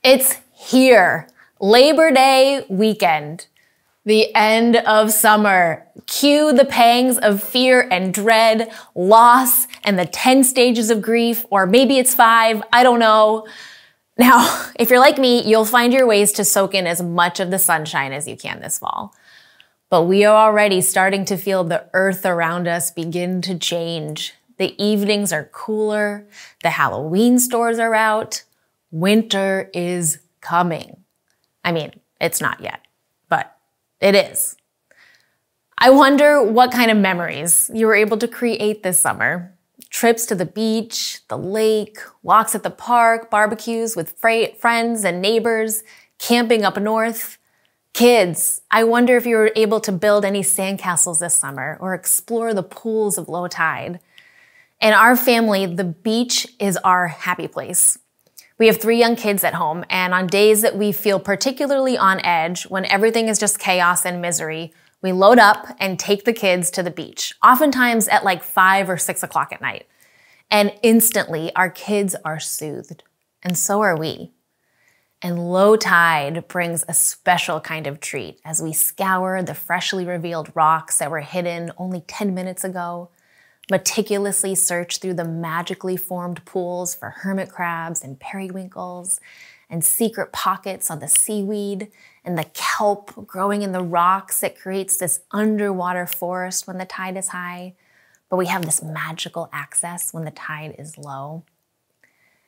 It's here, Labor Day weekend, the end of summer. Cue the pangs of fear and dread, loss, and the 10 stages of grief, or maybe it's 5, I don't know. Now, if you're like me, you'll find your ways to soak in as much of the sunshine as you can this fall. But we are already starting to feel the earth around us begin to change. The evenings are cooler, the Halloween stores are out, winter is coming. I mean, it's not yet, but it is. I wonder what kind of memories you were able to create this summer. Trips to the beach, the lake, walks at the park, barbecues with friends and neighbors, camping up north. Kids, I wonder if you were able to build any sandcastles this summer or explore the pools of low tide. In our family, the beach is our happy place. We have 3 young kids at home, and on days that we feel particularly on edge, when everything is just chaos and misery, we load up and take the kids to the beach, oftentimes at like 5 or 6 o'clock at night. And instantly, our kids are soothed, and so are we. And low tide brings a special kind of treat as we scour the freshly revealed rocks that were hidden only 10 minutes ago, meticulously search through the magically formed pools for hermit crabs and periwinkles, and secret pockets on the seaweed, and the kelp growing in the rocks that creates this underwater forest when the tide is high. But we have this magical access when the tide is low.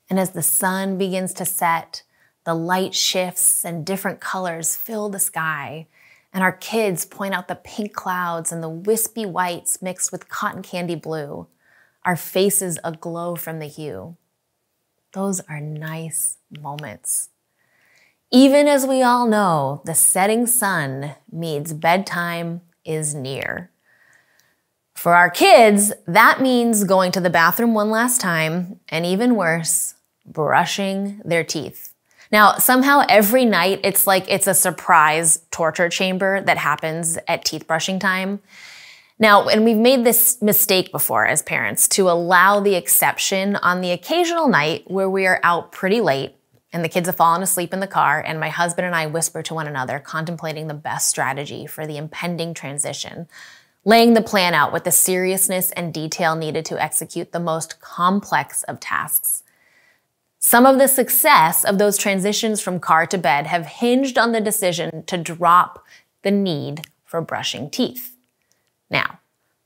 And as the sun begins to set, the light shifts and different colors fill the sky, and our kids point out the pink clouds and the wispy whites mixed with cotton candy blue, our faces aglow from the hue. Those are nice moments. Even as we all know, the setting sun means bedtime is near. For our kids, that means going to the bathroom one last time, and even worse, brushing their teeth. Now, somehow every night, it's like it's a surprise torture chamber that happens at teeth brushing time. Now, and we've made this mistake before as parents to allow the exception on the occasional night where we are out pretty late and the kids have fallen asleep in the car and my husband and I whisper to one another, contemplating the best strategy for the impending transition, laying the plan out with the seriousness and detail needed to execute the most complex of tasks. Some of the success of those transitions from car to bed have hinged on the decision to drop the need for brushing teeth. Now,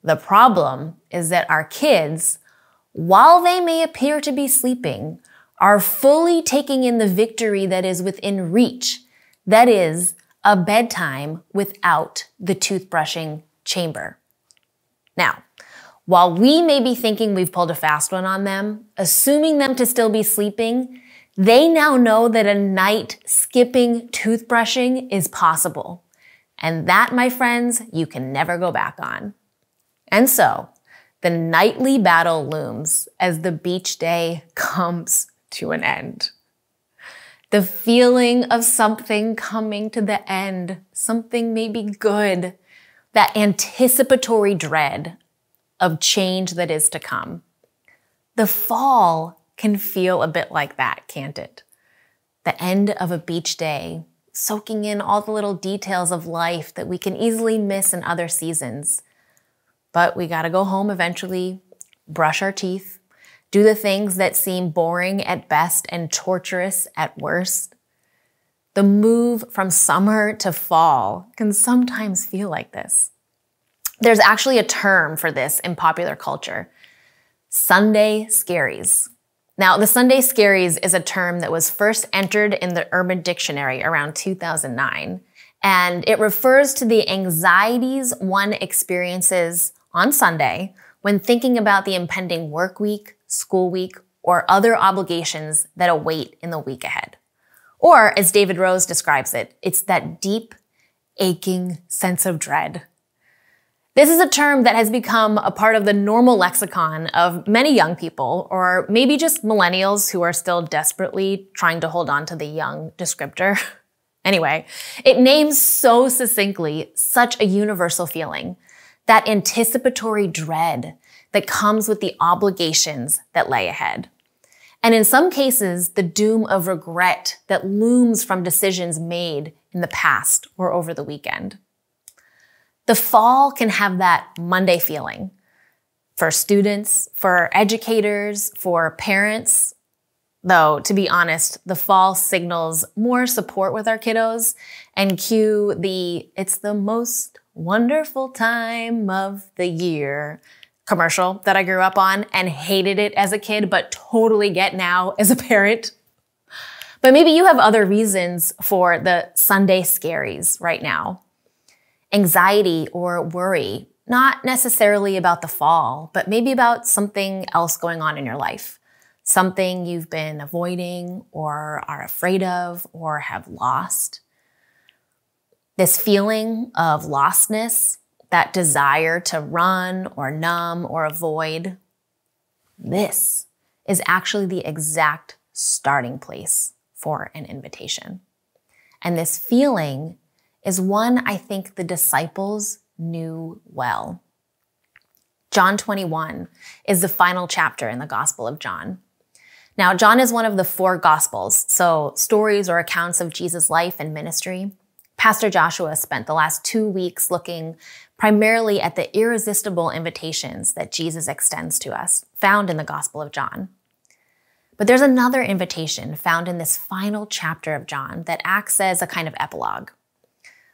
the problem is that our kids, while they may appear to be sleeping, are fully taking in the victory that is within reach. That is, a bedtime without the toothbrushing chamber. Now, while we may be thinking we've pulled a fast one on them, assuming them to still be sleeping, they now know that a night skipping toothbrushing is possible. And that, my friends, you can never go back on. And so, the nightly battle looms as the beach day comes to an end. The feeling of something coming to the end, something maybe good, that anticipatory dread of change that is to come. The fall can feel a bit like that, can't it? The end of a beach day, soaking in all the little details of life that we can easily miss in other seasons. But we gotta go home eventually, brush our teeth, do the things that seem boring at best and torturous at worst. The move from summer to fall can sometimes feel like this. There's actually a term for this in popular culture, Sunday Scaries. Now, the Sunday Scaries is a term that was first entered in the Urban Dictionary around 2009, and it refers to the anxieties one experiences on Sunday when thinking about the impending work week, school week, or other obligations that await in the week ahead. Or, as David Rose describes it, it's that deep, aching sense of dread. This is a term that has become a part of the normal lexicon of many young people, or maybe just millennials who are still desperately trying to hold on to the young descriptor. Anyway, it names so succinctly such a universal feeling, that anticipatory dread that comes with the obligations that lay ahead. and in some cases, the doom of regret that looms from decisions made in the past or over the weekend. The fall can have that Monday feeling for students, for educators, for parents. Though, to be honest, the fall signals more support with our kiddos and cue the "it's the most wonderful time of the year" commercial that I grew up on and hated it as a kid, but totally get now as a parent. But maybe you have other reasons for the Sunday scaries right now. Anxiety or worry, not necessarily about the fall, but maybe about something else going on in your life. Something you've been avoiding or are afraid of or have lost. This feeling of lostness, that desire to run or numb or avoid, this is actually the exact starting place for an invitation. And this feeling is one I think the disciples knew well. John 21 is the final chapter in the Gospel of John. Now, John is one of the 4 Gospels, so stories or accounts of Jesus' life and ministry. Pastor Joshua spent the last 2 weeks looking primarily at the irresistible invitations that Jesus extends to us, found in the Gospel of John. But there's another invitation found in this final chapter of John that acts as a kind of epilogue.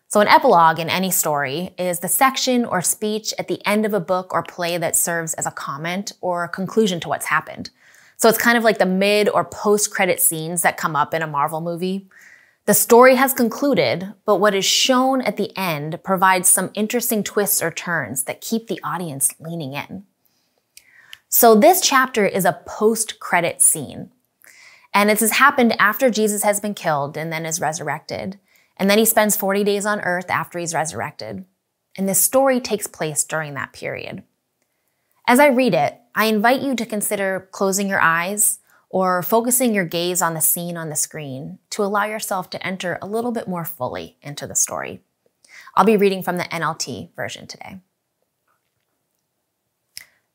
So an epilogue in any story is the section or speech at the end of a book or play that serves as a comment or a conclusion to what's happened. So it's kind of like the mid or post-credit scenes that come up in a Marvel movie. The story has concluded, but what is shown at the end provides some interesting twists or turns that keep the audience leaning in. So this chapter is a post-credit scene. And this has happened after Jesus has been killed and then is resurrected. And then he spends 40 days on earth after he's resurrected. And this story takes place during that period. As I read it, I invite you to consider closing your eyes or focusing your gaze on the scene on the screen to allow yourself to enter a little bit more fully into the story. I'll be reading from the NLT version today.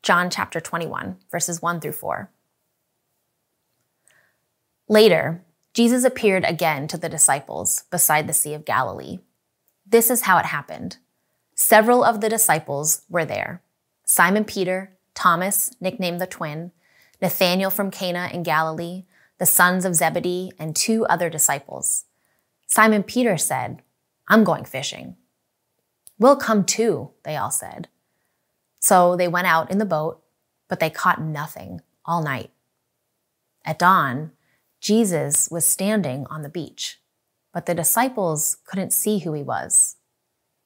John chapter 21, verses 1 through 4. Later, Jesus appeared again to the disciples beside the Sea of Galilee. This is how it happened. Several of the disciples were there: Simon Peter, Thomas, nicknamed the twin, Nathanael from Cana in Galilee, the sons of Zebedee, and 2 other disciples. Simon Peter said, "I'm going fishing." "We'll come too," they all said. So they went out in the boat, but they caught nothing all night. At dawn, Jesus was standing on the beach, but the disciples couldn't see who he was.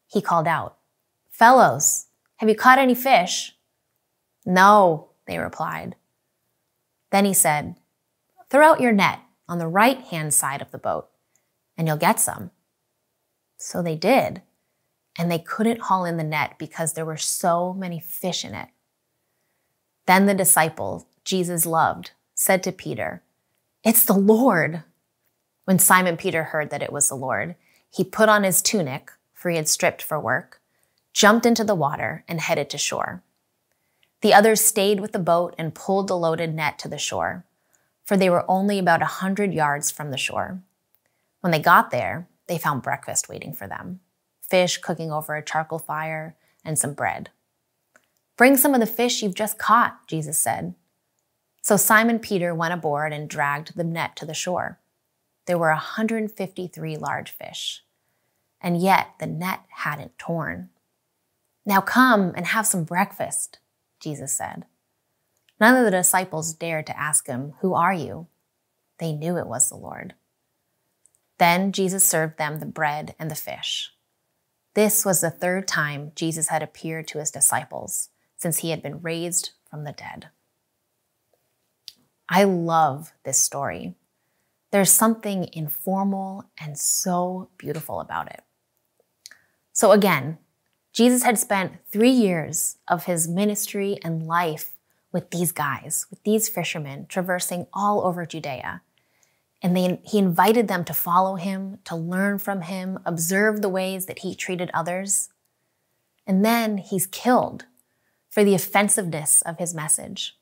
He called out, "Fellows, have you caught any fish?" "No," they replied. Then he said, "Throw out your net on the right-hand side of the boat, and you'll get some." So they did, and they couldn't haul in the net because there were so many fish in it. Then the disciple Jesus loved said to Peter, "It's the Lord." When Simon Peter heard that it was the Lord, he put on his tunic, for he had stripped for work, jumped into the water, and headed to shore. The others stayed with the boat and pulled the loaded net to the shore, for they were only about 100 yards from the shore. When they got there, they found breakfast waiting for them: fish cooking over a charcoal fire and some bread. "Bring some of the fish you've just caught," Jesus said. So Simon Peter went aboard and dragged the net to the shore. There were 153 large fish, and yet the net hadn't torn. "Now come and have some breakfast," Jesus said. None of the disciples dared to ask him, "Who are you?" They knew it was the Lord. Then Jesus served them the bread and the fish. This was the 3rd time Jesus had appeared to his disciples since he had been raised from the dead. I love this story. There's something informal and so beautiful about it. So again, Jesus had spent 3 years of his ministry and life with these guys, with these fishermen, traversing all over Judea. And he invited them to follow him, to learn from him, observe the ways that he treated others. And then he's killed for the offensiveness of his message,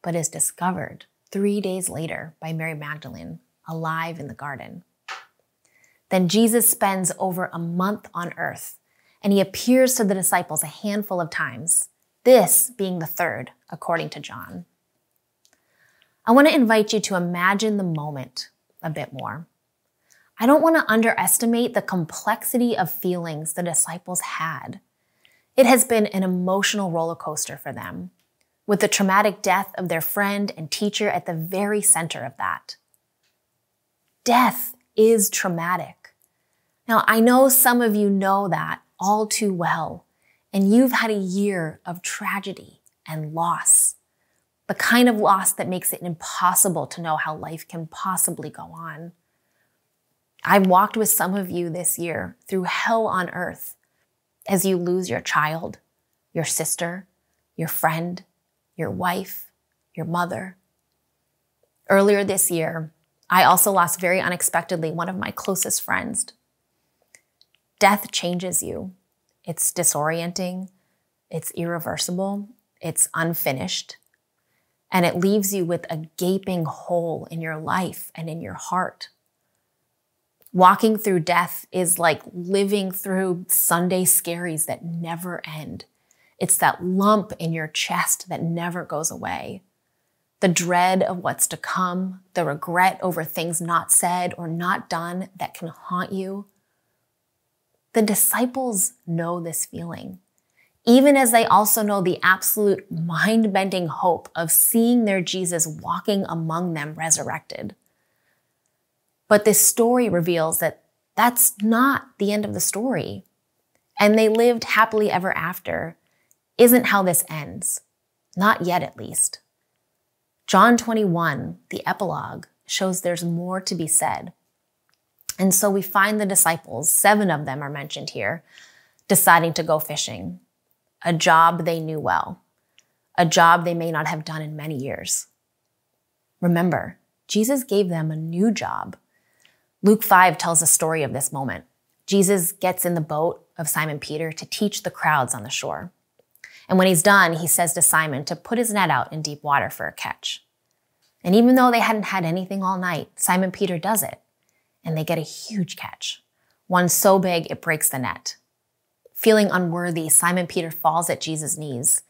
but is discovered 3 days later by Mary Magdalene, alive in the garden. Then Jesus spends over a month on earth, and he appears to the disciples a handful of times, this being the third, according to John. I want to invite you to imagine the moment a bit more. I don't want to underestimate the complexity of feelings the disciples had. It has been an emotional roller coaster for them, with the traumatic death of their friend and teacher at the very center of that. Death is traumatic. Now, I know some of you know that all too well, and you've had a year of tragedy and loss, the kind of loss that makes it impossible to know how life can possibly go on. I've walked with some of you this year through hell on earth as you lose your child, your sister, your friend, your wife, your mother. Earlier this year, I also lost very unexpectedly one of my closest friends. Death changes you. It's disorienting, it's irreversible, it's unfinished, and it leaves you with a gaping hole in your life and in your heart. Walking through death is like living through Sunday scaries that never end. It's that lump in your chest that never goes away. The dread of what's to come, the regret over things not said or not done that can haunt you. The disciples know this feeling, even as they also know the absolute mind-bending hope of seeing their Jesus walking among them resurrected. But this story reveals that that's not the end of the story. And they lived happily ever after isn't how this ends. Not yet, at least. John 21, the epilogue, shows there's more to be said. And so we find the disciples, 7 of them are mentioned here, deciding to go fishing. A job they knew well. A job they may not have done in many years. Remember, Jesus gave them a new job. Luke 5 tells a story of this moment. Jesus gets in the boat of Simon Peter to teach the crowds on the shore. And when he's done, he says to Simon to put his net out in deep water for a catch. And even though they hadn't had anything all night, Simon Peter does it. And they get a huge catch, one so big it breaks the net. Feeling unworthy, Simon Peter falls at Jesus' knees.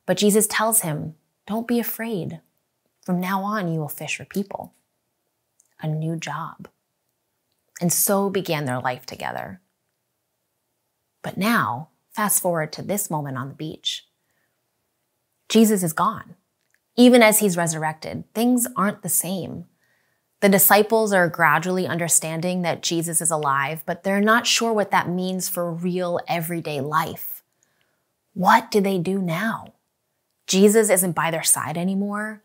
But Jesus tells him, "Don't be afraid. From now on, you will fish for people." A new job. And so began their life together. But now, fast forward to this moment on the beach. Jesus is gone. Even as he's resurrected, things aren't the same. The disciples are gradually understanding that Jesus is alive, but they're not sure what that means for real everyday life. What do they do now? Jesus isn't by their side anymore.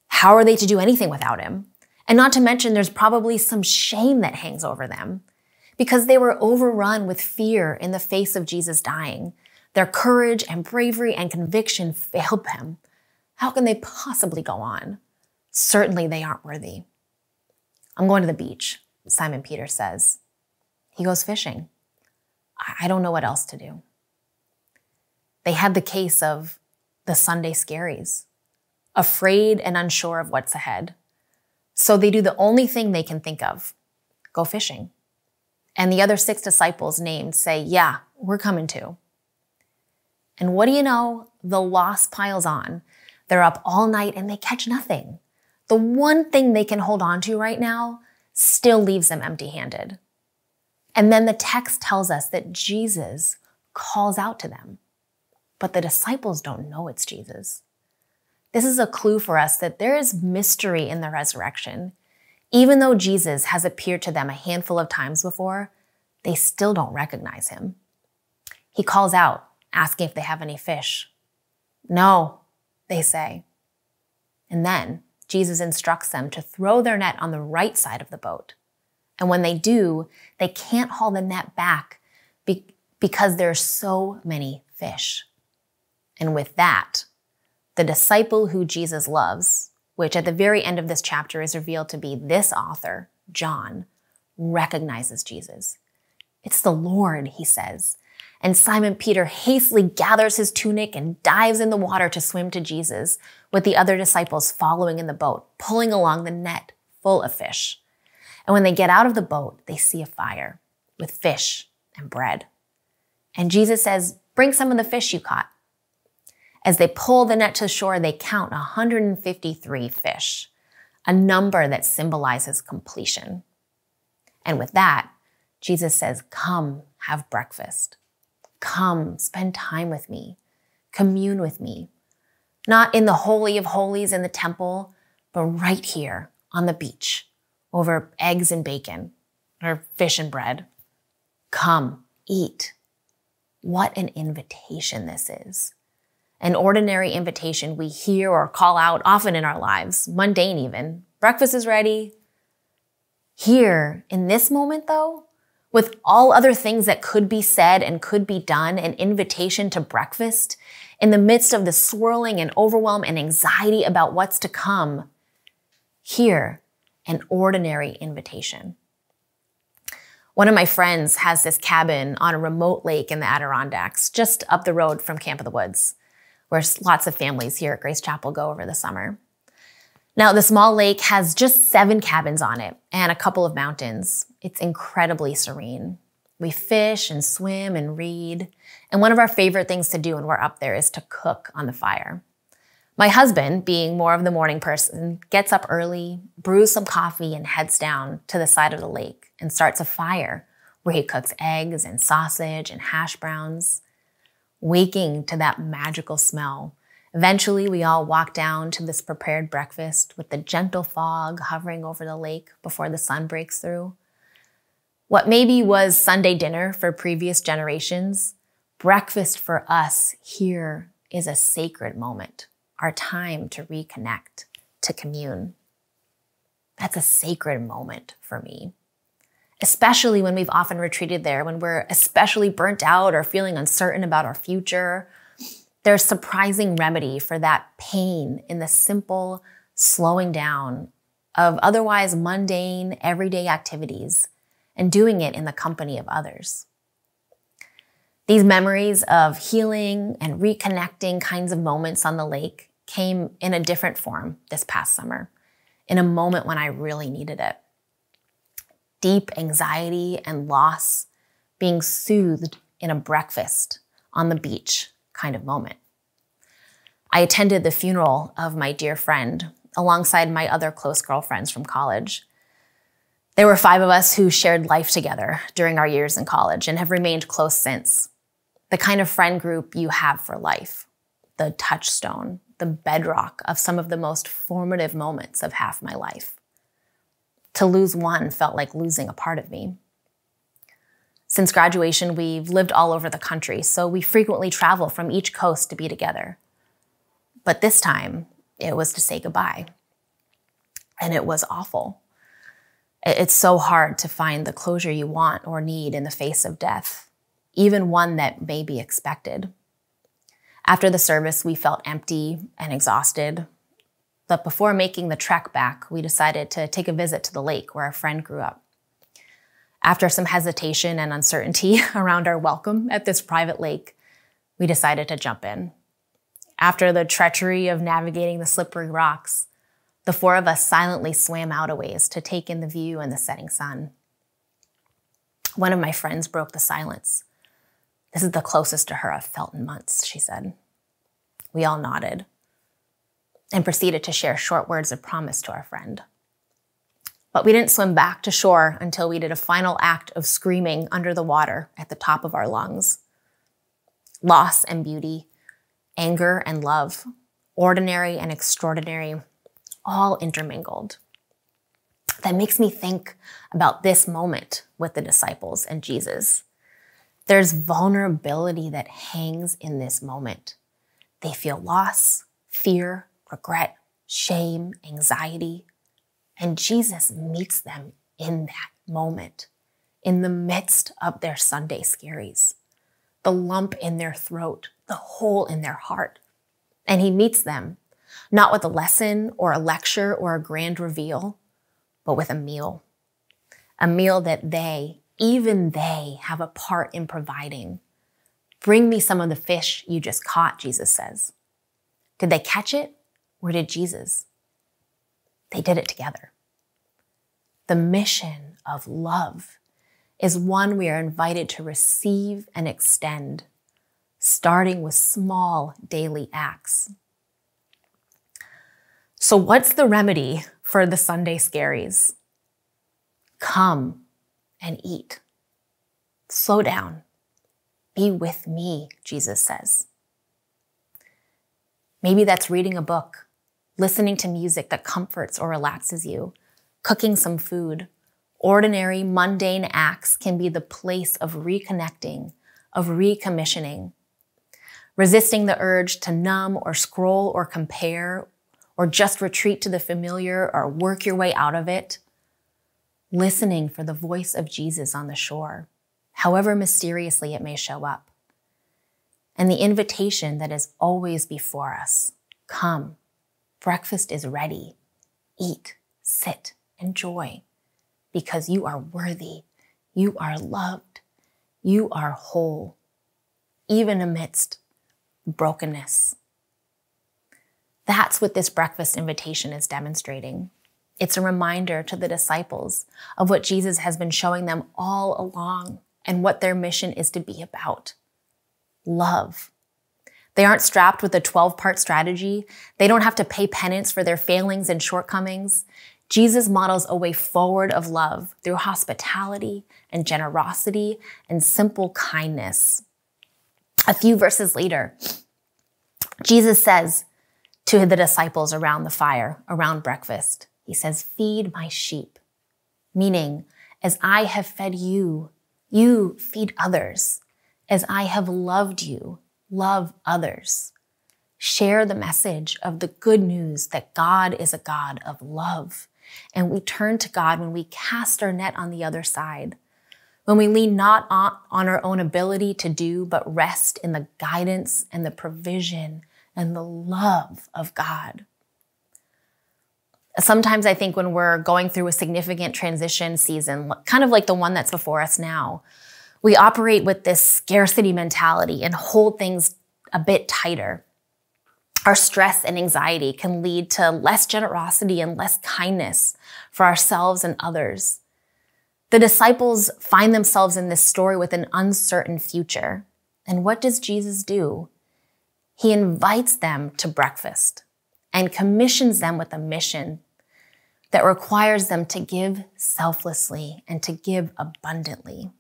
How are they to do anything without him? And not to mention, there's probably some shame that hangs over them because they were overrun with fear in the face of Jesus dying. Their courage and bravery and conviction failed them. How can they possibly go on? Certainly they aren't worthy. "I'm going to the beach," Simon Peter says. He goes fishing. I don't know what else to do. They had the case of the Sunday Scaries, afraid and unsure of what's ahead. So they do the only thing they can think of, go fishing. And the other 6 disciples named say, "Yeah, we're coming too." And what do you know? The loss piles on. They're up all night and they catch nothing. The one thing they can hold on to right now still leaves them empty-handed. And then the text tells us that Jesus calls out to them, but the disciples don't know it's Jesus. This is a clue for us that there is mystery in the resurrection. Even though Jesus has appeared to them a handful of times before, they still don't recognize him. He calls out, asking if they have any fish. "No," they say. And then Jesus instructs them to throw their net on the right side of the boat. And when they do, they can't haul the net back because there's so many fish. And with that, the disciple who Jesus loves, which at the very end of this chapter is revealed to be this author, John, recognizes Jesus. "It's the Lord," he says, And Simon Peter hastily gathers his tunic and dives in the water to swim to Jesus, with the other disciples following in the boat, pulling along the net full of fish. And when they get out of the boat, they see a fire with fish and bread. And Jesus says, "Bring some of the fish you caught." As they pull the net to shore, they count 153 fish, a number that symbolizes completion. And with that, Jesus says, "Come, have breakfast. Come, spend time with me. Commune with me. Not in the Holy of Holies in the temple, but right here on the beach over eggs and bacon or fish and bread. Come, eat." What an invitation this is. An ordinary invitation we hear or call out often in our lives, mundane even. Breakfast is ready. Here, in this moment though, with all other things that could be said and could be done, an invitation to breakfast, in the midst of the swirling and overwhelm and anxiety about what's to come, here, an ordinary invitation. One of my friends has this cabin on a remote lake in the Adirondacks, just up the road from Camp of the Woods, where lots of families here at Grace Chapel go over the summer. Now, the small lake has just 7 cabins on it and a couple of mountains. It's incredibly serene. We fish and swim and read. And one of our favorite things to do when we're up there is to cook on the fire. My husband, being more of the morning person, gets up early, brews some coffee, and heads down to the side of the lake and starts a fire where he cooks eggs and sausage and hash browns, waking to that magical smell. Eventually, we all walk down to this prepared breakfast with the gentle fog hovering over the lake before the sun breaks through. What maybe was Sunday dinner for previous generations, breakfast for us here is a sacred moment, our time to reconnect, to commune. That's a sacred moment for me, especially when we've often retreated there, when we're especially burnt out or feeling uncertain about our future. There's surprising remedy for that pain in the simple slowing down of otherwise mundane, everyday activities and doing it in the company of others. These memories of healing and reconnecting kinds of moments on the lake came in a different form this past summer, in a moment when I really needed it. Deep anxiety and loss being soothed in a breakfast on the beach kind of moment. I attended the funeral of my dear friend alongside my other close girlfriends from college. There were 5 of us who shared life together during our years in college and have remained close since. The kind of friend group you have for life, the touchstone, the bedrock of some of the most formative moments of half my life. To lose one felt like losing a part of me. Since graduation, we've lived all over the country, so we frequently travel from each coast to be together. But this time, it was to say goodbye. And it was awful. It's so hard to find the closure you want or need in the face of death, even one that may be expected. After the service, we felt empty and exhausted. But before making the trek back, we decided to take a visit to the lake where our friend grew up. After some hesitation and uncertainty around our welcome at this private lake, we decided to jump in. After the treachery of navigating the slippery rocks, the 4 of us silently swam out a ways to take in the view and the setting sun. One of my friends broke the silence. "This is the closest to her I've felt in months," she said. We all nodded and proceeded to share short words of promise to our friend. But we didn't swim back to shore until we did a final act of screaming under the water at the top of our lungs. Loss and beauty, anger and love, ordinary and extraordinary, all intermingled. That makes me think about this moment with the disciples and Jesus. There's vulnerability that hangs in this moment. They feel loss, fear, regret, shame, anxiety. And Jesus meets them in that moment, in the midst of their Sunday scaries, the lump in their throat, the hole in their heart. And he meets them, not with a lesson or a lecture or a grand reveal, but with a meal that they, even they, have a part in providing, Bring me some of the fish you just caught, Jesus says. Did they catch it, or did Jesus? They did it together. The mission of love is one we are invited to receive and extend, starting with small daily acts. So what's the remedy for the Sunday scaries? Come and eat. Slow down. Be with me, Jesus says. Maybe that's reading a book, listening to music that comforts or relaxes you, cooking some food. Ordinary, mundane acts can be the place of reconnecting, of recommissioning. Resisting the urge to numb or scroll or compare, or just retreat to the familiar or work your way out of it. Listening for the voice of Jesus on the shore, however mysteriously it may show up. And the invitation that is always before us. Come, breakfast is ready. Eat, sit, enjoy, because you are worthy, you are loved, you are whole, even amidst brokenness. That's what this breakfast invitation is demonstrating. It's a reminder to the disciples of what Jesus has been showing them all along and what their mission is to be about. Love. They aren't strapped with a 12-part strategy. They don't have to pay penance for their failings and shortcomings. Jesus models a way forward of love through hospitality and generosity and simple kindness. A few verses later, Jesus says to the disciples around the fire, around breakfast, he says, feed my sheep, meaning as I have fed you, you feed others. As I have loved you, love others. Share the message of the good news that God is a God of love. And we turn to God when we cast our net on the other side, when we lean not on our own ability to do, but rest in the guidance and the provision and the love of God. Sometimes I think when we're going through a significant transition season, kind of like the one that's before us now, we operate with this scarcity mentality and hold things a bit tighter. Our stress and anxiety can lead to less generosity and less kindness for ourselves and others. The disciples find themselves in this story with an uncertain future. And what does Jesus do? He invites them to breakfast and commissions them with a mission that requires them to give selflessly and to give abundantly.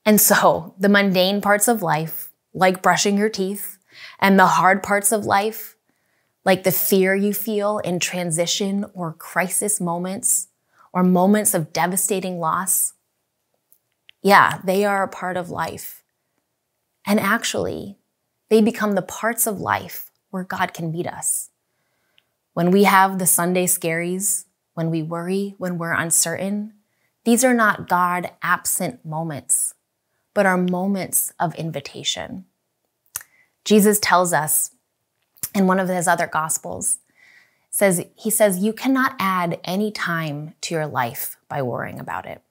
And so the mundane parts of life, like brushing your teeth, and the hard parts of life, like the fear you feel in transition or crisis moments, or moments of devastating loss, yeah, they are a part of life. And actually, they become the parts of life where God can meet us. When we have the Sunday scaries, when we worry, when we're uncertain, these are not God-absent moments, but are moments of invitation. Jesus tells us in one of his other gospels, he says, you cannot add any time to your life by worrying about it.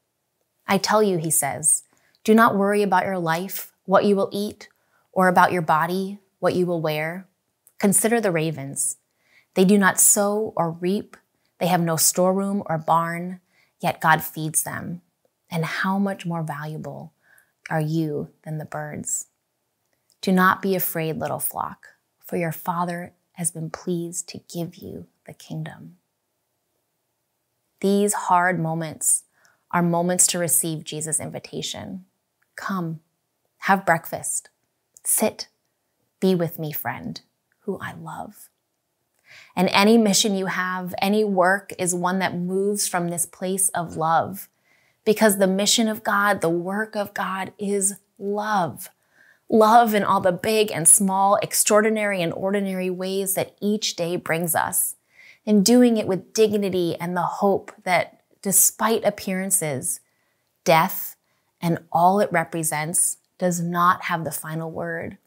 I tell you, he says, do not worry about your life, what you will eat, or about your body, what you will wear. Consider the ravens. They do not sow or reap. They have no storeroom or barn, yet God feeds them. And how much more valuable are you than the birds? Do not be afraid, little flock, for your Father has been pleased to give you the kingdom. These hard moments are moments to receive Jesus' invitation. Come, have breakfast, sit, be with me, friend, who I love. And any mission you have, any work is one that moves from this place of love, because the mission of God, the work of God is love. Love in all the big and small, extraordinary and ordinary ways that each day brings us, and doing it with dignity and the hope that despite appearances, death and all it represents does not have the final word.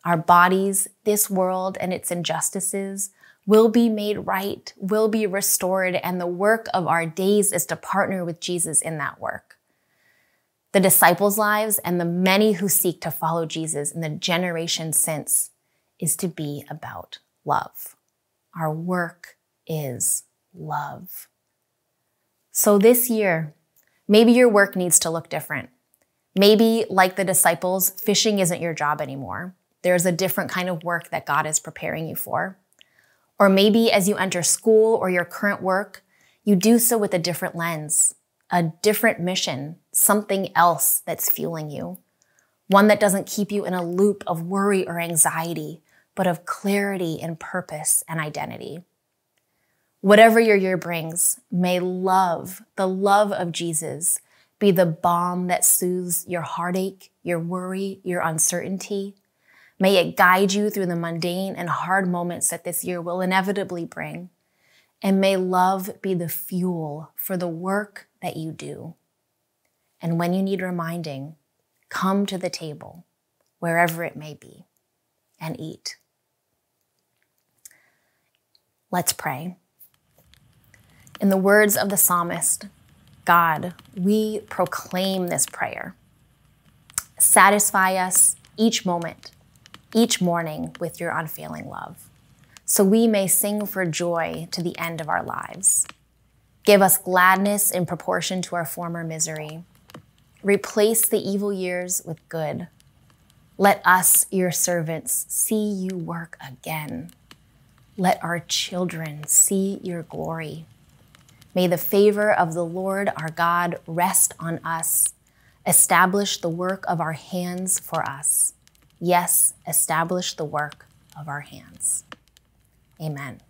Our bodies, this world and its injustices will be made right, will be restored, and the work of our days is to partner with Jesus in that work. the disciples' lives and the many who seek to follow Jesus in the generations since is to be about love. Our work is love. So this year, maybe your work needs to look different. Maybe, like the disciples, fishing isn't your job anymore. There's a different kind of work that God is preparing you for. Or maybe as you enter school or your current work, you do so with a different lens, a different mission, something else that's fueling you. One that doesn't keep you in a loop of worry or anxiety, but of clarity and purpose and identity. Whatever your year brings, may love, the love of Jesus, be the balm that soothes your heartache, your worry, your uncertainty. May it guide you through the mundane and hard moments that this year will inevitably bring. And may love be the fuel for the work that you do. And when you need reminding, come to the table, wherever it may be, and eat. Let's pray. In the words of the psalmist, God, we proclaim this prayer. Satisfy us each moment, each morning with your unfailing love, so we may sing for joy to the end of our lives. Give us gladness in proportion to our former misery. Replace the evil years with good. Let us, your servants, see you work again. Let our children see your glory. May the favor of the Lord our God rest on us. Establish the work of our hands for us. Yes, establish the work of our hands. Amen.